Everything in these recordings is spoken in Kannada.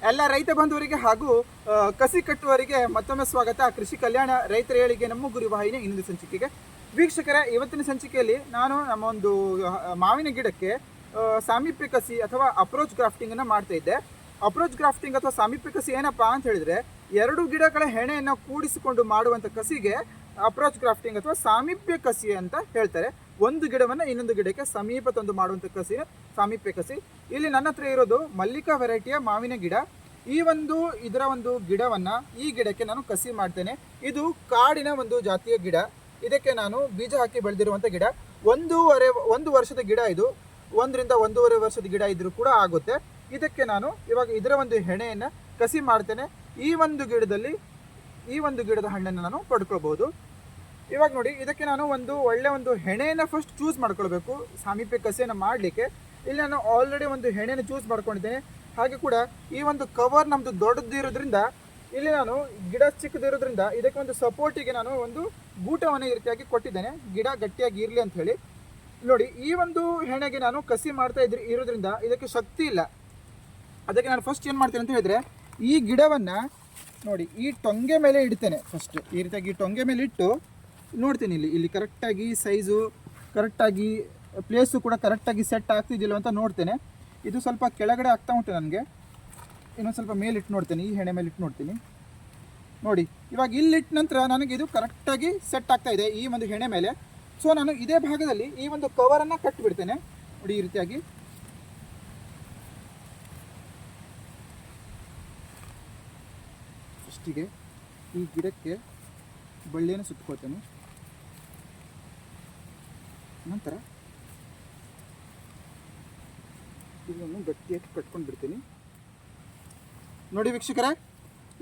ಎಲ್ಲ ರೈತ ಬಂಧುವರಿಗೆ ಹಾಗೂ ಕಸಿ ಕಟ್ಟುವವರಿಗೆ ಮತ್ತೊಮ್ಮೆ ಸ್ವಾಗತ. ಕೃಷಿ ಕಲ್ಯಾಣ ರೈತರ ಏಳಿಗೆ ನಮ್ಮ ಗುರಿ ವಾಹಿನಿ ಇನ್ನೊಂದು ಸಂಚಿಕೆಗೆ. ವೀಕ್ಷಕರ, ಇವತ್ತಿನ ಸಂಚಿಕೆಯಲ್ಲಿ ನಾನು ನಮ್ಮ ಒಂದು ಮಾವಿನ ಗಿಡಕ್ಕೆ ಸಾಮೀಪ್ಯ ಕಸಿ ಅಥವಾ ಅಪ್ರೋಚ್ ಗ್ರಾಫ್ಟಿಂಗನ್ನು ಮಾಡ್ತಾ ಇದ್ದೆ. ಅಪ್ರೋಚ್ ಗ್ರಾಫ್ಟಿಂಗ್ ಅಥವಾ ಸಾಮೀಪ್ಯ ಕಸಿ ಏನಪ್ಪಾ ಅಂತ ಹೇಳಿದ್ರೆ, ಎರಡು ಗಿಡಗಳ ಹೆಣೆಯನ್ನು ಕೂಡಿಸಿಕೊಂಡು ಮಾಡುವಂಥ ಕಸಿಗೆ ಅಪ್ರೋಚ್ ಗ್ರಾಫ್ಟಿಂಗ್ ಅಥವಾ ಸಾಮೀಪ್ಯ ಕಸಿ ಅಂತ ಹೇಳ್ತಾರೆ. ಒಂದು ಗಿಡವನ್ನು ಇನ್ನೊಂದು ಗಿಡಕ್ಕೆ ಸಮೀಪ ತಂದು ಮಾಡುವಂಥ ಕಸಿ ಸಾಮೀಪ್ಯ ಕಸಿ. ಇಲ್ಲಿ ನನ್ನ ಹತ್ರ ಇರೋದು ಮಲ್ಲಿಕಾ ವೆರೈಟಿಯ ಮಾವಿನ ಗಿಡ. ಇದರ ಒಂದು ಗಿಡವನ್ನು ಈ ಗಿಡಕ್ಕೆ ನಾನು ಕಸಿ ಮಾಡ್ತೇನೆ. ಇದು ಕಾಡಿನ ಒಂದು ಜಾತಿಯ ಗಿಡ. ಇದಕ್ಕೆ ನಾನು ಬೀಜ ಹಾಕಿ ಬೆಳೆದಿರುವಂಥ ಗಿಡ. ಒಂದು ವರ್ಷದ ಗಿಡ ಇದು. 1 ರಿಂದ 1.5 ವರ್ಷದ ಗಿಡ ಇದ್ರೂ ಕೂಡ ಆಗುತ್ತೆ. ಇದಕ್ಕೆ ನಾನು ಇವಾಗ ಇದರ ಒಂದು ಹೆಣೆಯನ್ನು ಕಸಿ ಮಾಡ್ತೇನೆ. ಈ ಒಂದು ಗಿಡದ ಹಣ್ಣನ್ನು ನಾನು ಪಡ್ಕೊಳ್ಬಹುದು. ಇವಾಗ ನೋಡಿ, ಇದಕ್ಕೆ ನಾನು ಒಳ್ಳೆ ಒಂದು ಹೆಣೆಯನ್ನು ಫಸ್ಟ್ ಚೂಸ್ ಮಾಡ್ಕೊಳ್ಬೇಕು ಸಾಮೀಪ್ಯ ಕಸಿಯನ್ನು ಮಾಡಲಿಕ್ಕೆ. ಇಲ್ಲಿ ನಾನು ಆಲ್ರೆಡಿ ಒಂದು ಹೆಣೆಯನ್ನು ಚೂಸ್ ಮಾಡ್ಕೊಂಡಿದ್ದೇನೆ. ಹಾಗೆ ಕೂಡ ಈ ಒಂದು ಕವರ್ ನಮ್ಮದು ದೊಡ್ಡದಿರೋದ್ರಿಂದ, ಇಲ್ಲಿ ನಾನು ಗಿಡ ಚಿಕ್ಕದಿರೋದ್ರಿಂದ ಇದಕ್ಕೆ ಒಂದು ಸಪೋರ್ಟಿಗೆ ನಾನು ಒಂದು ಗೂಟವನ್ನು ಈ ರೀತಿಯಾಗಿ ಕೊಟ್ಟಿದ್ದೇನೆ, ಗಿಡ ಗಟ್ಟಿಯಾಗಿ ಇರಲಿ ಅಂತ ಹೇಳಿ. ನೋಡಿ, ಈ ಒಂದು ಹೆಣೆಗೆ ನಾನು ಕಸಿ ಮಾಡ್ತಾ ಇರೋದ್ರಿಂದ ಇದಕ್ಕೆ ಶಕ್ತಿ ಇಲ್ಲ. ಅದಕ್ಕೆ ನಾನು ಫಸ್ಟ್ ಏನು ಮಾಡ್ತೇನೆ ಅಂತ ಹೇಳಿದ್ರೆ, ಈ ಗಿಡವನ್ನು ನೋಡಿ ಈ ಟೊಂಗೆ ಮೇಲೆ ಇಡ್ತೇನೆ. ಫಸ್ಟ್ ಈ ರೀತಿಯಾಗಿ ಟೊಂಗೆ ಮೇಲೆ ಇಟ್ಟು ನೋಡ್ತೀನಿ ಇಲ್ಲಿ ಕರೆಕ್ಟಾಗಿ ಸೈಜು, ಕರೆಕ್ಟಾಗಿ ಪ್ಲೇಸು ಕೂಡ ಕರೆಕ್ಟಾಗಿ ಸೆಟ್ ಆಗ್ತಿದ್ದಿಲ್ಲ ಅಂತ ನೋಡ್ತೇನೆ. ಇದು ಸ್ವಲ್ಪ ಕೆಳಗಡೆ ಆಗ್ತಾ ಉಂಟು ನನಗೆ. ಇನ್ನೊಂದು ಸ್ವಲ್ಪ ಮೇಲಿಟ್ಟು ನೋಡ್ತೇನೆ, ಈ ಹೆಣೆ ಮೇಲೆ ಇಟ್ಟು ನೋಡ್ತೀನಿ. ನೋಡಿ, ಇವಾಗ ಇಲ್ಲಿಟ್ಟ ನಂತರ ನನಗೆ ಇದು ಕರೆಕ್ಟಾಗಿ ಸೆಟ್ ಆಗ್ತಾ ಇದೆ ಈ ಒಂದು ಹೆಣೆ ಮೇಲೆ. ಸೊ ನಾನು ಇದೇ ಭಾಗದಲ್ಲಿ ಈ ಒಂದು ಕವರನ್ನು ಕಟ್ಟಿಬಿಡ್ತೇನೆ. ನೋಡಿ, ಈ ರೀತಿಯಾಗಿ ಫಸ್ಟಿಗೆ ಈ ಗಿಡಕ್ಕೆ ಬಳ್ಳಿಯನ್ನು ಸುತ್ತಕೊಳ್ತೇನೆ. ನಂತರ ಇದನ್ನು ಗಟ್ಟಿಯಾಗಿ ಕಟ್ಕೊಂಡು ಬಿಡ್ತೀನಿ. ನೋಡಿ ವೀಕ್ಷಕರೇ,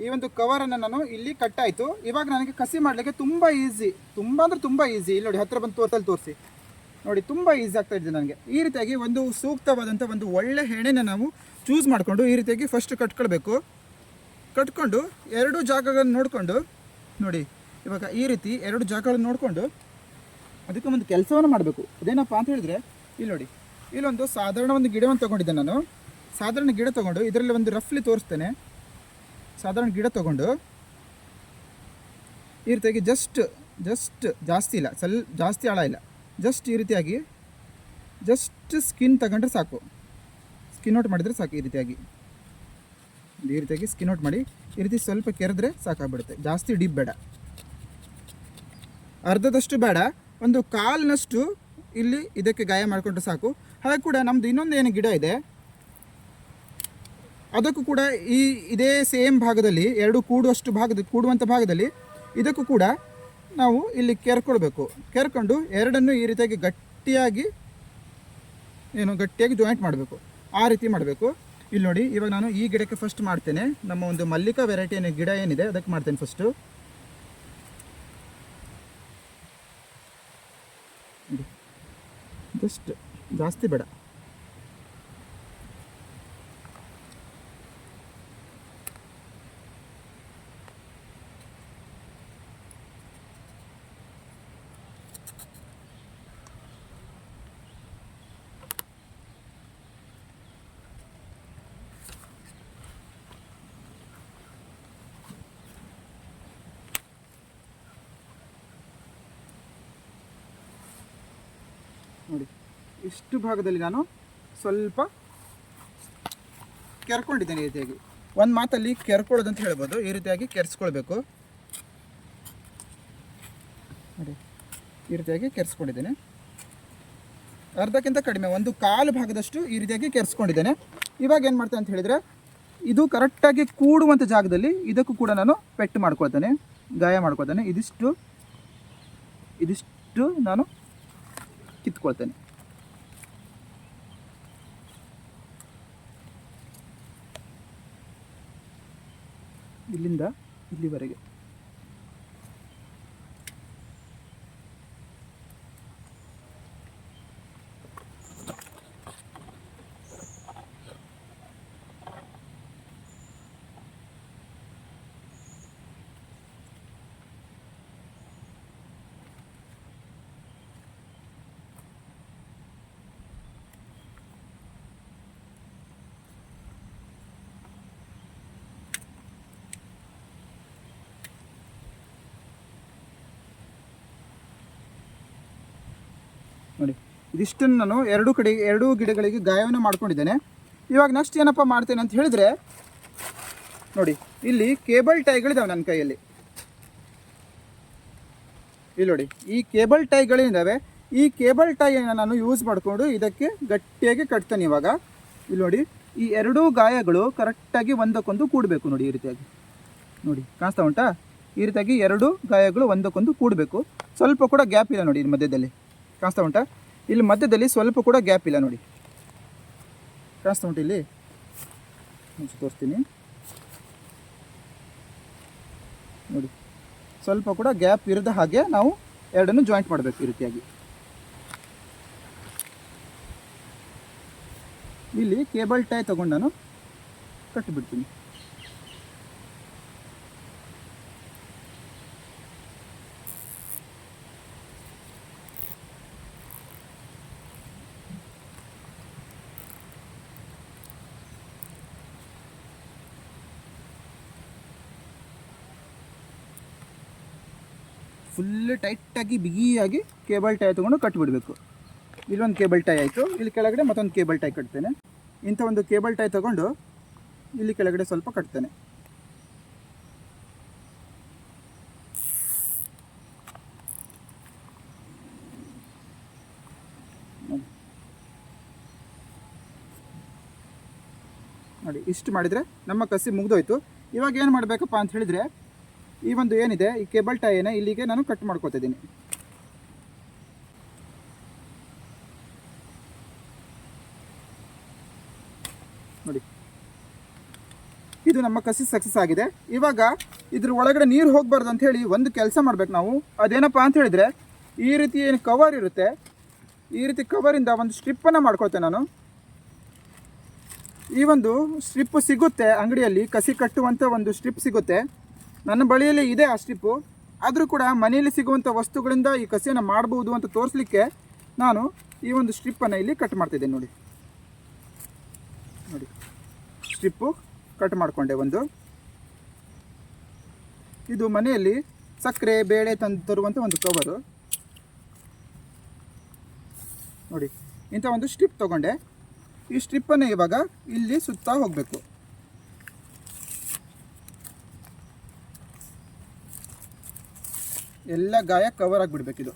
ಈ ಒಂದು ಕವರನ್ನು ನಾನು ಇಲ್ಲಿ ಕಟ್ಟಾಯಿತು. ಇವಾಗ ನನಗೆ ಕಸಿ ಮಾಡಲಿಕ್ಕೆ ತುಂಬ ಈಸಿ, ತುಂಬ ಅಂದರೆ ತುಂಬ ಈಸಿ. ಇಲ್ಲಿ ನೋಡಿ, ಹತ್ತಿರ ಬಂದು ತೋರಿಸಿ ನೋಡಿ, ತುಂಬ ಈಸಿ ಆಗ್ತಾ ಇದೆ ನನಗೆ. ಈ ರೀತಿಯಾಗಿ ಒಂದು ಸೂಕ್ತವಾದಂಥ ಒಂದು ಒಳ್ಳೆ ಹೆಣೆನ ನಾವು ಚೂಸ್ ಮಾಡಿಕೊಂಡು ಈ ರೀತಿಯಾಗಿ ಫಸ್ಟ್ ಕಟ್ಕೊಳ್ಬೇಕು. ಕಟ್ಕೊಂಡು ಎರಡು ಜಾಗಗಳನ್ನು ನೋಡಿಕೊಂಡು ನೋಡಿ, ಇವಾಗ ಈ ರೀತಿ ಎರಡು ಜಾಗಗಳನ್ನು ನೋಡಿಕೊಂಡು ಅದಕ್ಕೆ ಒಂದು ಕೆಲಸವನ್ನು ಮಾಡಬೇಕು. ಅದೇನಪ್ಪ ಅಂತ ಹೇಳಿದ್ರೆ, ಇಲ್ಲಿ ನೋಡಿ, ಇಲ್ಲೊಂದು ಸಾಧಾರಣ ಒಂದು ಗಿಡವನ್ನು ತೊಗೊಂಡಿದ್ದೆ ನಾನು. ಸಾಧಾರಣ ಗಿಡ ತೊಗೊಂಡು ಇದರಲ್ಲಿ ಒಂದು ರಫ್ಲಿ ತೋರಿಸ್ತೇನೆ. ಸಾಧಾರಣ ಗಿಡ ತೊಗೊಂಡು ಈ ರೀತಿಯಾಗಿ ಜಸ್ಟ್ ಜಾಸ್ತಿ ಇಲ್ಲ, ಜಾಸ್ತಿ ಆಳ ಇಲ್ಲ, ಜಸ್ಟ್ ಈ ರೀತಿಯಾಗಿ ಜಸ್ಟ್ ಸ್ಕಿನ್ ತಗೊಂಡ್ರೆ ಸಾಕು. ಸ್ಕಿನ್ ಔಟ್ ಮಾಡಿದರೆ ಸಾಕು. ಈ ರೀತಿಯಾಗಿ ಸ್ಕಿನ್ ಔಟ್ ಮಾಡಿ ಈ ರೀತಿ ಸ್ವಲ್ಪ ಕೆರೆದ್ರೆ ಸಾಕಾಗ್ಬಿಡುತ್ತೆ. ಜಾಸ್ತಿ ಡೀಪ್ ಬೇಡ, ಅರ್ಧದಷ್ಟು ಬೇಡ, ಒಂದು ಕಾಲಿನಷ್ಟು ಇಲ್ಲಿ ಇದಕ್ಕೆ ಗಾಯ ಮಾಡಿಕೊಂಡ್ರೆ ಸಾಕು. ಹಾಗೆ ಕೂಡ ನಮ್ಮದು ಇನ್ನೊಂದು ಏನು ಗಿಡ ಇದೆ, ಅದಕ್ಕೂ ಕೂಡ ಇದೇ ಸೇಮ್ ಭಾಗದಲ್ಲಿ ಎರಡು ಕೂಡುವಂಥ ಭಾಗದಲ್ಲಿ ಇದಕ್ಕೂ ಕೂಡ ನಾವು ಇಲ್ಲಿ ಕೆರ್ಕೊಳ್ಬೇಕು. ಕೆರ್ಕೊಂಡು ಎರಡನ್ನು ಈ ರೀತಿಯಾಗಿ ಗಟ್ಟಿಯಾಗಿ ಜಾಯಿಂಟ್ ಮಾಡಬೇಕು. ಆ ರೀತಿ ಮಾಡಬೇಕು. ಇಲ್ಲಿ ನೋಡಿ, ಇವಾಗ ನಾನು ಈ ಗಿಡಕ್ಕೆ ಫಸ್ಟ್ ಮಾಡ್ತೇನೆ. ನಮ್ಮ ಒಂದು ಮಲ್ಲಿಕಾ ವೆರೈಟಿಯ ಗಿಡ ಏನಿದೆ ಅದಕ್ಕೆ ಮಾಡ್ತೇನೆ ಫಸ್ಟು. ಜಸ್ಟ್ ಜಾಸ್ತಿ ಬೇಡ. ನೋಡಿ, ಇಷ್ಟು ಭಾಗದಲ್ಲಿ ನಾನು ಸ್ವಲ್ಪ ಕೆರ್ಕೊಂಡಿದ್ದೇನೆ. ಈ ರೀತಿಯಾಗಿ ಒಂದು ಮಾತಲ್ಲಿ ಕೆರ್ಕೊಳ್ಳೋದು ಅಂತ ಹೇಳ್ಬೋದು. ಈ ರೀತಿಯಾಗಿ ಕೆರೆಸ್ಕೊಳ್ಬೇಕು. ನೋಡಿ, ಈ ರೀತಿಯಾಗಿ ಕೆರೆಸ್ಕೊಂಡಿದ್ದೇನೆ. ಅರ್ಧಕ್ಕಿಂತ ಕಡಿಮೆ, 1/4 ಭಾಗದಷ್ಟು ಈ ರೀತಿಯಾಗಿ ಕೆರೆಸ್ಕೊಂಡಿದ್ದೇನೆ. ಇವಾಗ ಏನು ಮಾಡ್ತೇನೆ ಅಂತ ಹೇಳಿದರೆ, ಇದು ಕರೆಕ್ಟಾಗಿ ಕೂಡುವಂಥ ಜಾಗದಲ್ಲಿ ಇದಕ್ಕೂ ಕೂಡ ನಾನು ಪೆಟ್ಟು ಮಾಡ್ಕೊಳ್ತೇನೆ, ಗಾಯ ಮಾಡ್ಕೊಳ್ತೇನೆ. ಇದಿಷ್ಟು ನಾನು ಕಿತ್ಕೊಳ್ತೇನೆ. ಇಲ್ಲಿಂದ ಇಲ್ಲಿವರೆಗೆ. ನೋಡಿ ಇದಿಷ್ಟನ್ನು ನಾನು ಎರಡೂ ಗಿಡಗಳಿಗೆ ಗಾಯವನ್ನು ಮಾಡ್ಕೊಂಡಿದ್ದೇನೆ. ಇವಾಗ ನೆಕ್ಸ್ಟ್ ಏನಪ್ಪ ಮಾಡ್ತೇನೆ ಅಂತ ಹೇಳಿದರೆ, ನೋಡಿ ಇಲ್ಲಿ ಕೇಬಲ್ ಟೈಗಳಿದ್ದಾವೆ ನನ್ನ ಕೈಯಲ್ಲಿ. ಇಲ್ಲಿ ನೋಡಿ ಈ ಕೇಬಲ್ ಟೈಗಳಿದ್ದಾವೆ. ಈ ಕೇಬಲ್ ಟೈಯನ್ನು ನಾನು ಯೂಸ್ ಮಾಡಿಕೊಂಡು ಇದಕ್ಕೆ ಗಟ್ಟಿಯಾಗಿ ಕಟ್ತೇನೆ. ಇವಾಗ ಇಲ್ಲಿ ನೋಡಿ ಈ ಎರಡೂ ಗಾಯಗಳು ಕರೆಕ್ಟಾಗಿ ಒಂದಕ್ಕೊಂದು ಕೂಡಬೇಕು. ನೋಡಿ ಈ ರೀತಿಯಾಗಿ, ನೋಡಿ ಕಾಣಿಸ್ತಾ ಉಂಟಾ? ಈ ರೀತಿಯಾಗಿ ಎರಡೂ ಗಾಯಗಳು ಒಂದಕ್ಕೊಂದು ಕೂಡಬೇಕು. ಸ್ವಲ್ಪ ಕೂಡ ಗ್ಯಾಪ್ ಇಲ್ಲ ನೋಡಿ. ಇಲ್ಲಿ ಮಧ್ಯದಲ್ಲಿ ಕಾಣಿಸ್ತಾ ಉಂಟಾ? ಇಲ್ಲಿ ಮಧ್ಯದಲ್ಲಿ ಸ್ವಲ್ಪ ಕೂಡ ಗ್ಯಾಪ್ ಇಲ್ಲ ನೋಡಿ. ಕಾಣಿಸ್ತಾ ಉಂಟು? ಇಲ್ಲಿ ತೋರಿಸ್ತೀನಿ ನೋಡಿ. ಸ್ವಲ್ಪ ಕೂಡ ಗ್ಯಾಪ್ ಇರದ ಹಾಗೆ ನಾವು ಎರಡನ್ನು ಜಾಯಿಂಟ್ ಮಾಡಬೇಕು ಈ ರೀತಿಯಾಗಿ. ಇಲ್ಲಿ ಕೇಬಲ್ ಟೈ ತಗೊಂಡು ನಾನು ಕಟ್ಟಿಬಿಡ್ತೀನಿ. ಫುಲ್ ಟೈಟಾಗಿ ಬಿಗಿಯಾಗಿ ಕೇಬಲ್ ಟೈ ತೊಗೊಂಡು ಕಟ್ಟಿಬಿಡಬೇಕು. ಇಲ್ಲೊಂದು ಕೇಬಲ್ ಟೈ ಆಯಿತು, ಇಲ್ಲಿ ಕೆಳಗಡೆ ಮತ್ತೊಂದು ಕೇಬಲ್ ಟೈ ಕಟ್ತೇನೆ. ಇಂಥ ಒಂದು ಕೇಬಲ್ ಟೈ ತಗೊಂಡು ಇಲ್ಲಿ ಕೆಳಗಡೆ ಸ್ವಲ್ಪ ಕಟ್ತೇನೆ. ನೋಡಿ ಇಷ್ಟು ಮಾಡಿದರೆ ನಮ್ಮ ಕಸಿ ಮುಗಿದೋಯ್ತು. ಇವಾಗ ಏನು ಮಾಡಬೇಕಪ್ಪ ಅಂತ ಹೇಳಿದರೆ, ಈ ಒಂದು ಏನಿದೆ ಈ ಕೇಬಲ್ ಟೈನ ಇಲ್ಲಿಗೆ ನಾನು ಕಟ್ ಮಾಡ್ಕೊತಿದ್ದೀನಿ. ನೋಡಿ ಇದು ನಮ್ಮ ಕಸಿ ಸಕ್ಸಸ್ ಆಗಿದೆ. ಇವಾಗ ಇದ್ರ ಒಳಗಡೆ ನೀರು ಹೋಗಬಾರ್ದು ಅಂತ ಹೇಳಿ ಒಂದು ಕೆಲಸ ಮಾಡ್ಬೇಕು ನಾವು. ಅದೇನಪ್ಪ ಅಂತ ಹೇಳಿದರೆ, ಈ ರೀತಿ ಏನು ಕವರ್ ಇರುತ್ತೆ, ಈ ರೀತಿ ಕವರಿಂದ ಒಂದು ಸ್ಟ್ರಿಪ್ಪನ್ನು ಮಾಡ್ಕೊಳ್ತೇನೆ ನಾನು. ಈ ಒಂದು ಸ್ಟ್ರಿಪ್ ಸಿಗುತ್ತೆ ಅಂಗಡಿಯಲ್ಲಿ, ಕಸಿ ಕಟ್ಟುವಂಥ ಒಂದು ಸ್ಟ್ರಿಪ್ ಸಿಗುತ್ತೆ. ನನ್ನ ಬಳಿಯಲ್ಲಿ ಇದೆ ಆ ಸ್ಟ್ರಿಪ್ಪು. ಆದರೂ ಕೂಡ ಮನೆಯಲ್ಲಿ ಸಿಗುವಂಥ ವಸ್ತುಗಳಿಂದ ಈ ಕಸಿಯನ್ನು ಮಾಡ್ಬೋದು ಅಂತ ತೋರಿಸಲಿಕ್ಕೆ ನಾನು ಈ ಒಂದು ಸ್ಟ್ರಿಪ್ಪನ್ನು ಇಲ್ಲಿ ಕಟ್ ಮಾಡ್ತಿದ್ದೇನೆ. ನೋಡಿ ನೋಡಿ ಸ್ಟ್ರಿಪ್ಪು ಕಟ್ ಮಾಡಿಕೊಂಡೆ ಒಂದು. ಇದು ಮನೆಯಲ್ಲಿ ಸಕ್ಕರೆ ಬೇಳೆ ತಂದು ತರುವಂಥ ಒಂದು ಕವರು. ನೋಡಿ ಇಂಥ ಒಂದು ಸ್ಟ್ರಿಪ್ ತೊಗೊಂಡೆ. ಈ ಸ್ಟ್ರಿಪ್ಪನ್ನು ಇವಾಗ ಇಲ್ಲಿ ಸುತ್ತಾ ಹೋಗಬೇಕು. ಎಲ್ಲ ಗಾಯ ಕವರ್ ಆಗಿಬಿಡ್ಬೇಕಿದು.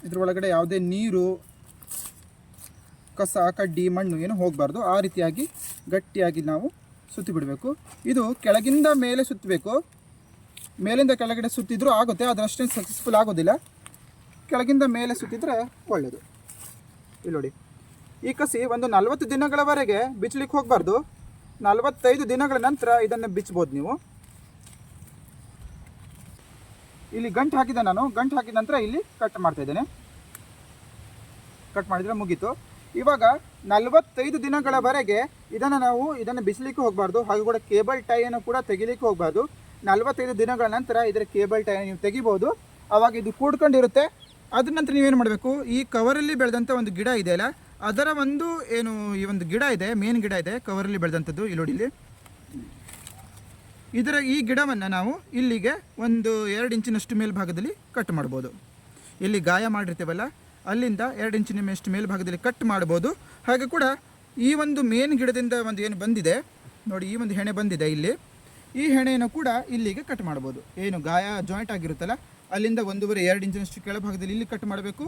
ಇದ್ರೊಳಗಡೆ ಯಾವುದೇ ನೀರು, ಕಸ, ಕಡ್ಡಿ, ಮಣ್ಣು ಏನು ಹೋಗಬಾರ್ದು. ಆ ರೀತಿಯಾಗಿ ಗಟ್ಟಿಯಾಗಿ ನಾವು ಸುತ್ತಿ ಬಿಡಬೇಕು. ಇದು ಕೆಳಗಿಂದ ಮೇಲೆ ಸುತ್ತಬೇಕು. ಮೇಲಿಂದ ಕೆಳಗಡೆ ಸುತ್ತಿದ್ರೂ ಆಗುತ್ತೆ, ಆದರೆ ಅಷ್ಟೇನು ಸಕ್ಸಸ್ಫುಲ್ ಆಗೋದಿಲ್ಲ. ಕೆಳಗಿಂದ ಮೇಲೆ ಸುತ್ತಿದ್ರೆ ಒಳ್ಳೆಯದು. ಇಲ್ಲಿ ನೋಡಿ ಈ ಕಸಿ ಒಂದು 40 ದಿನಗಳವರೆಗೆ ಬಿಚ್ಚಲಿಕ್ಕೆ ಹೋಗಬಾರ್ದು. 45 ದಿನಗಳ ನಂತರ ಇದನ್ನು ಬಿಚ್ಚಬೋದು ನೀವು. ಇಲ್ಲಿ ಗಂಟು ಹಾಕಿದೆ ನಾನು. ಗಂಟು ಹಾಕಿದ ನಂತರ ಇಲ್ಲಿ ಕಟ್ ಮಾಡ್ತಾ ಇದ್ದೇನೆ. ಕಟ್ ಮಾಡಿದರೆ ಮುಗೀತು. ಇವಾಗ 45 ದಿನಗಳವರೆಗೆ ಇದನ್ನು ಬಿಚ್ಚಲಿಕ್ಕೆ ಹೋಗಬಾರ್ದು. ಹಾಗೆ ಕೂಡ ಕೇಬಲ್ ಟೈಯನ್ನು ಕೂಡ ತೆಗಿಲಿಕ್ಕೆ ಹೋಗಬಾರ್ದು. 45 ದಿನಗಳ ನಂತರ ಇದರ ಕೇಬಲ್ ಟೈ ನೀವು ತೆಗಿಬೋದು. ಆವಾಗ ಇದು ಕೂಡ್ಕೊಂಡಿರುತ್ತೆ. ಅದ್ರ ನಂತರ ನೀವೇನು ಮಾಡಬೇಕು, ಈ ಕವರಲ್ಲಿ ಬೆಳೆದಂಥ ಒಂದು ಗಿಡ ಇದೆಯಲ್ಲ, ಅದರ ಒಂದು ಏನು ಈ ಒಂದು ಗಿಡ ಇದೆ, ಮೇನ್ ಗಿಡ ಇದೆ ಕವರಲ್ಲಿ ಬೆಳೆದಂಥದ್ದು. ಇಲ್ಲಿ ನೋಡಿ, ಇಲ್ಲಿ ಈ ಗಿಡವನ್ನು ನಾವು ಇಲ್ಲಿಗೆ ಒಂದು 2 ಇಂಚಿನಷ್ಟು ಮೇಲ್ಭಾಗದಲ್ಲಿ ಕಟ್ ಮಾಡ್ಬೋದು. ಇಲ್ಲಿ ಗಾಯ ಮಾಡಿರ್ತೀವಲ್ಲ ಅಲ್ಲಿಂದ 2 ಇಂಚಿನಷ್ಟು ಮೇಲ್ಭಾಗದಲ್ಲಿ ಕಟ್ ಮಾಡ್ಬೋದು. ಹಾಗೆ ಕೂಡ ಈ ಒಂದು ಮೇನ್ ಗಿಡದಿಂದ ಒಂದು ಏನು ಬಂದಿದೆ ನೋಡಿ, ಈ ಒಂದು ಹೆಣೆ ಬಂದಿದೆ ಇಲ್ಲಿ, ಈ ಹೆಣೆಯನ್ನು ಕೂಡ ಇಲ್ಲಿಗೆ ಕಟ್ ಮಾಡ್ಬೋದು. ಏನು ಗಾಯ ಜಾಯಿಂಟ್ ಆಗಿರುತ್ತಲ್ಲ ಅಲ್ಲಿಂದ 1.5-2 ಇಂಚಿನಷ್ಟು ಕೆಳಭಾಗದಲ್ಲಿ ಇಲ್ಲಿ ಕಟ್ ಮಾಡಬೇಕು.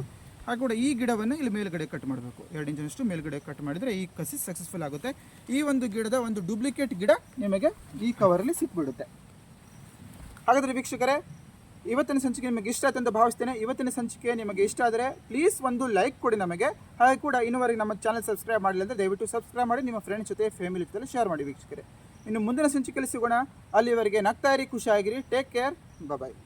ಹಾಗೆ ಕೂಡ ಈ ಗಿಡವನ್ನು ಇಲ್ಲಿ ಮೇಲ್ಗಡೆ ಕಟ್ ಮಾಡಬೇಕು. 2 ಇಂಚಿನಷ್ಟು ಮೇಲ್ಗಡೆ ಕಟ್ ಮಾಡಿದರೆ ಈ ಕಸಿ ಸಕ್ಸಸ್ಫುಲ್ ಆಗುತ್ತೆ. ಈ ಒಂದು ಗಿಡದ ಒಂದು ಡೂಪ್ಲಿಕೇಟ್ ಗಿಡ ನಿಮಗೆ ಈ ಕವರಲ್ಲಿ ಸಿಕ್ಬಿಡುತ್ತೆ. ಹಾಗಾದರೆ ವೀಕ್ಷಕರೇ, ಇವತ್ತಿನ ಸಂಚಿಕೆ ನಿಮಗೆ ಇಷ್ಟ ಆಯ್ತು ಅಂತ ಭಾವಿಸ್ತೇನೆ. ಇವತ್ತಿನ ಸಂಚಿಕೆ ನಿಮಗೆ ಇಷ್ಟ ಆದರೆ ಪ್ಲೀಸ್ ಒಂದು ಲೈಕ್ ಕೊಡಿ ನಮಗೆ. ಹಾಗೆ ಕೂಡ ಇನ್ನೂವರೆಗೆ ನಮ್ಮ ಚಾನಲ್ ಸಬ್ಸ್ಕ್ರೈಬ್ ಮಾಡಿಲ್ಲ ಅಂದರೆ ದಯವಿಟ್ಟು ಸಬ್ಸ್ಕ್ರೈಬ್ ಮಾಡಿ, ನಿಮ್ಮ ಫ್ರೆಂಡ್ಸ್ ಜೊತೆ ಫ್ಯಾಮಿಲಿ ಜೊತೆ ಶೇರ್ ಮಾಡಿ ವೀಕ್ಷಕರೇ. ಇನ್ನು ಮುಂದಿನ ಸಂಚಿಕೆಯಲ್ಲಿ ಸಿಗೋಣ. ಅಲ್ಲಿವರೆಗೆ ನಗ್ತಾ ಇರಿ, ಖುಷಿಯಾಗಿರಿ. ಟೇಕ್ ಕೇರ್, ಬಾಯ್.